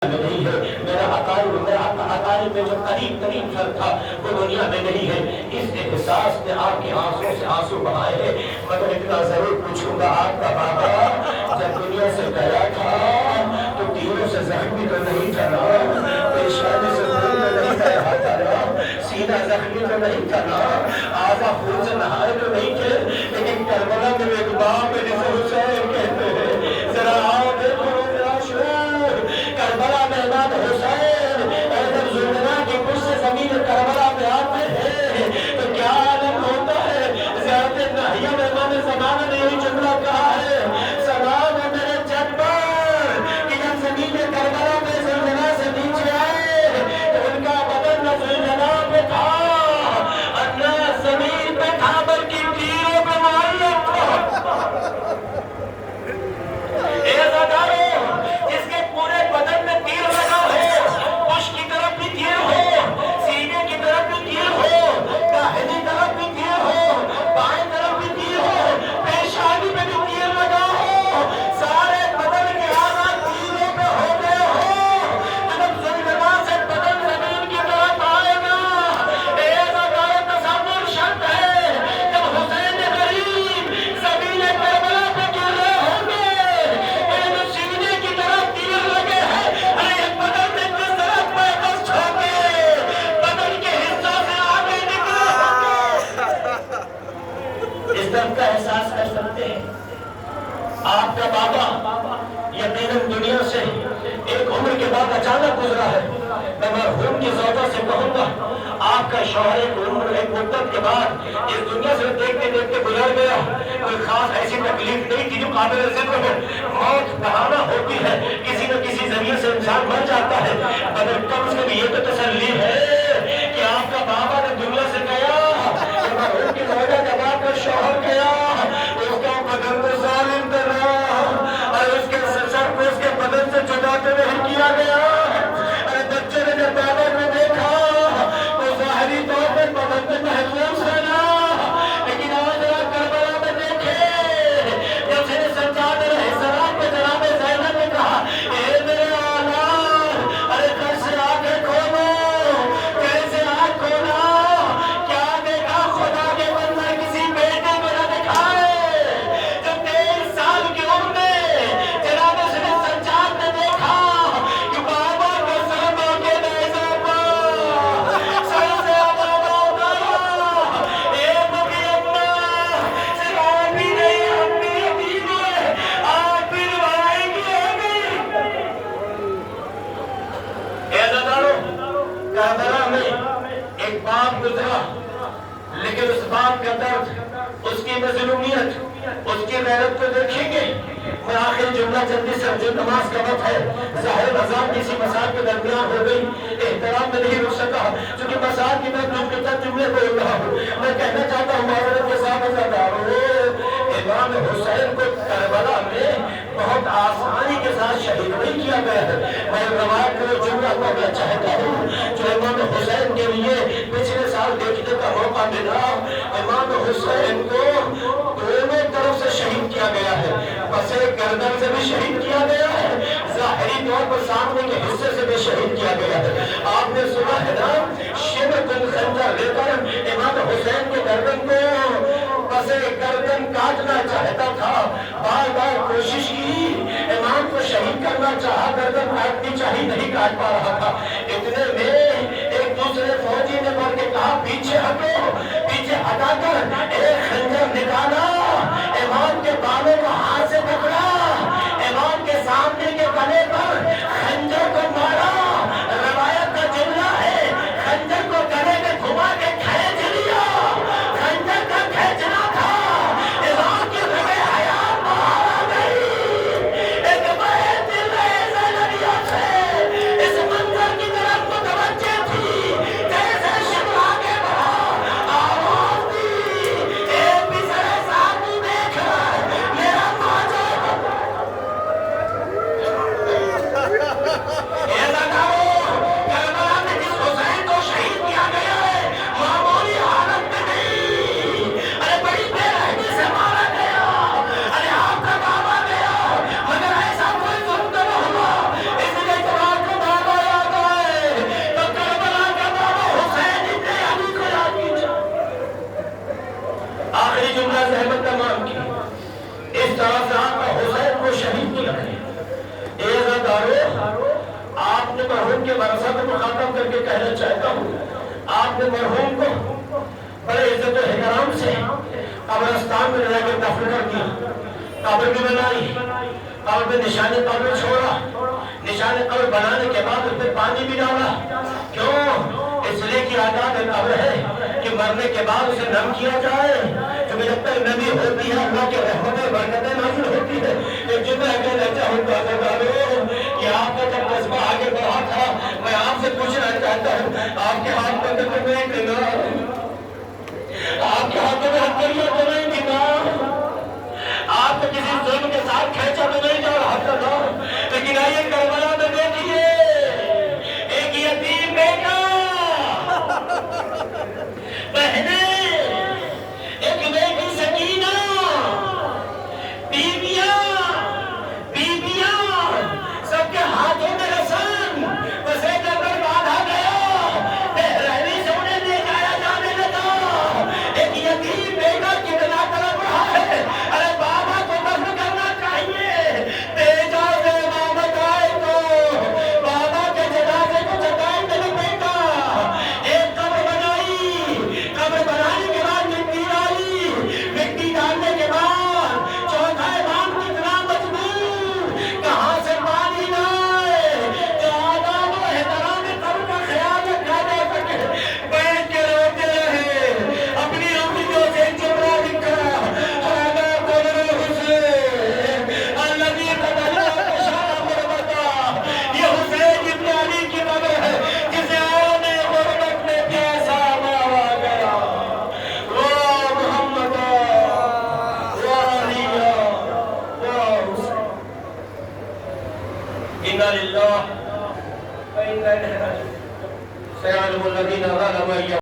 نہیں ہے، میرا اقارب میں جو قریب ترین گھر تھا وہ دنیا میں نہیں ہے۔ اس احساس نے آپ کی آنکھوں سے آنسو بہائے ہیں، مگر اتنا ضرور پوچھوں گا آپ کا بابا جب دنیا سے گیا تھا تو تیروں سے زخمی تو نہیں تھا نا، پیشانی سے خون تو نہیں بہا تھا نا، سینہ زخمی تو نہیں تھا نا، اعضا خون سے نہائے تو نہیں تھے، لیکن کربلا میں ایک باپ ہے جسے حسین کہتے ہیں، ذرا آؤ دیکھو ذرا شور کربلا میں امام حسین جب زلزلہ کی پشت سے زمین کربلا میں آتے ہیں تو کیا عالم ہوتا ہے۔ زیارت ناہیہ میں امام زمانہ نے یہی جملہ کہا ہے، سلام ہے میرے جد پر کہ جب زمین کربلا میں زلزلہ سے نیچے آئے تو ان کا بدن نہ زلزلہ پہ تھا اور نہ زمین پہ تھا بلکہ تیروں پہ معلق تھا۔ اے عزادارو، جس کے پورے بدن میں تیر لگا ہو، پشت کی طرف بھی تیر ہو، سینے کی طرف بھی تیر ہو، داہنی طرف بھی تیر ہو، بائیں طرف بھی تیر ہو، پیشانی پہ بھی تیر لگا ہو، سارے بدن کے اعضاء تیروں پہ ہو گئے ہو، جب زلزلہ سے بدن زمین کی طرف آئے گا۔ اے عزادارو، تصور شرط ہے جب حسین غریب زمین کربلا پہ گر رہے ہوں گے، سینے کی طرف تیر لگے ہیں، بدن میں کس طرح پیدل چھوکے بدن کے حصوں سے آگے نکلے ہوں گے۔ اس درد کا احساس کر سکتے ہیں۔ آپ کا بابا یقیناً دنیا سے ایک عمر کے بعد اچانک گزرا ہے۔ میں مرحوم کی زوجہ سے کہوں گا آپ کا شوہر ایک عمر ایک مدت کے بعد اس دنیا سے دیکھتے دیکھتے گزر گیا۔ کوئی خاص ایسی تکلیف نہیں تھی جو قابل ذکر ہو۔ موت بہانہ ہوتی ہے، کسی نہ کسی ذریعے سے انسان مر جاتا ہے، مگر کم سے کم یہ تو تسلی ہے کہ آپ کا بابا نے دنیا سے گیا، مرحوم کی زوجہ جب آپ کا شوہر گیا اس کا بدن تو ظالم تھا اور اس کے سر کو اس کے بدن سے جدا تو نہیں کیا گیا۔ ارے بچے نے جب بابا کو دیکھا تو ظاہری طور پر بدن میں محفوظ ہے نا، لیکن آج آپ کربلا میں دیکھے جب سے سجاد رہے سراب میں جناب زینب نے کہا اے میرے اولاد، ارے گھر سے آگے کھولو، کیسے آگ کھولا، کیا دیکھا خدا کے بندہ کسی بیٹے کو نہ دکھائے۔ جب 23 سال کی عمر میں جناب سجاد نے دیکھا کہ بابا کو سر موقع نیزہ پر سر سے بابا اتارا، اے مبی اماں صرف آپ ہی نہیں ہم بھی یتیم ہیں، آپ بھی روائیں گے ہمیں۔ اے عزادارو، کربلا میں ایک باپ گزرا، لیکن اس باپ کا درد، اس کی مظلومیت، اس کی غیرت کو دیکھیں گے۔ میں آخری جملہ جلدی سے جو نماز کا وقت ہے، ظاہر اذان کسی مساج کے درمیان ہو گئی، احترام میں نہیں رک سکا چونکہ مساج کی میں کچھ جملے بول رہا ہوں۔ میں کہنا چاہتا ہوں معذرت کے ساتھ عزادارو، امام حسین کو کربلا میں بہت آسانی کے ساتھ شہید نہیں کیا گیا ہے۔ میں روایت میں جملہ کو میں چاہتا ہوں جو امام حسین کے لیے پچھلے سال دیکھنے کا موقع ملا، امام حسین کو دونوں طرف سے شہید کیا گیا ہے، پس گردن سے بھی شہید کیا گیا ہے، ظاہری طور پر سامنے کے حصے سے بھی شہید کیا گیا ہے۔ آپ نے سنا ہے نا، شبر کن خنجر لے کر امام حسین کے گردن کو پس گردن کاٹنا چاہتا تھا، بار بار کوشش کی، امام کو شہید کرنا چاہا، گردن کاٹنی چاہی، نہیں کاٹ پا رہا تھا۔ اتنے میں ایک دوسرے فوجی نے بڑھ کے کہا پیچھے ہٹو، پیچھے ہٹا کر ایک خنجر نکالا، امام کے بالوں کو ہاتھ سے پکڑا، امام کے سامنے کے گلے پر خنجر کو مارا۔ روایت کا جملہ ہے خنجر کو گلے میں گھما کے کھینچ لیا، خنجر کا کھینچنا تھا، امام کی رگے حیات باہر آ گئی۔ ایک بہت دل رہے زینبیوں سے اس منظر کی مرحوم کے ورثہ کو مخاطب کر کے کہنا چاہتا ہوں، آپ نے مرحوم کو بڑے عزت و احترام سے قبرستان میں لے کے دفن کر دیا، قبر بھی بنائی، قبر پہ نشان قبر چھوڑا، نشان قبر بنانے کے بعد اس پہ پانی بھی ڈالا۔ کیوں؟ اس لیے کہ آداب قبر ہے کہ مرنے کے بعد اسے نم کیا جائے، کیونکہ جب تک نمی ہوتی ہے اللہ کے رحمتیں برکتیں نازل ہوتی ہے۔ ایک جملہ کہنا چاہوں گا کہ آپ کا جب قصبہ آگے بڑھا تھا، میں آپ سے پوچھنا چاہتا ہوں، آپ کے ہاتھ میں تو نہیں دینا، آپ کے ہاتھوں میں ہتھیلیاں تو نہیں دینا، آپ کو کسی ظلم کے ساتھ کھینچا تو نہیں جا رہا تھا، لیکن آئیے کربلا میں دیکھیے ایک یتیم بیٹا، بہنیں، ایک بیٹی سکینہ، بیویاں سب کے ہاتھوں میں رسن بس ایک اندر باندھا گیا، بحرانی سے انہیں لے جایا جانے لگا۔ ایک یتیم بیٹا کتنا طرف رہا ہے، ارے بابا کو دفن کرنا چاہیے، بیٹا سے امامت آئے تو بابا کے جنازے کو چٹائیں میرے بیٹا۔ ایک قبر بنائی، قبر بنانے کے بعد مٹی ڈالی، مٹی ڈالنے کے بعد چوتھا امام کتنا مجبور، کہاں سے پانی لائے جو آداب و احترام قبر کا خیال رکھا جا سکے، بیٹھ کے روتے رہے، اپنی انگلیوں سے جملہ لکھا، هذا قبر الحسین الذي تبلغ بشارة غربته، یہ حسین ابن علی کی قبر ہے جسے عالم غربت میں پیاسا مارا گیا۔ واہ محمد، واہ علی، واہ حسین، انا للہ و انا الیہ راجعون۔ سيعلم الذين ظلموا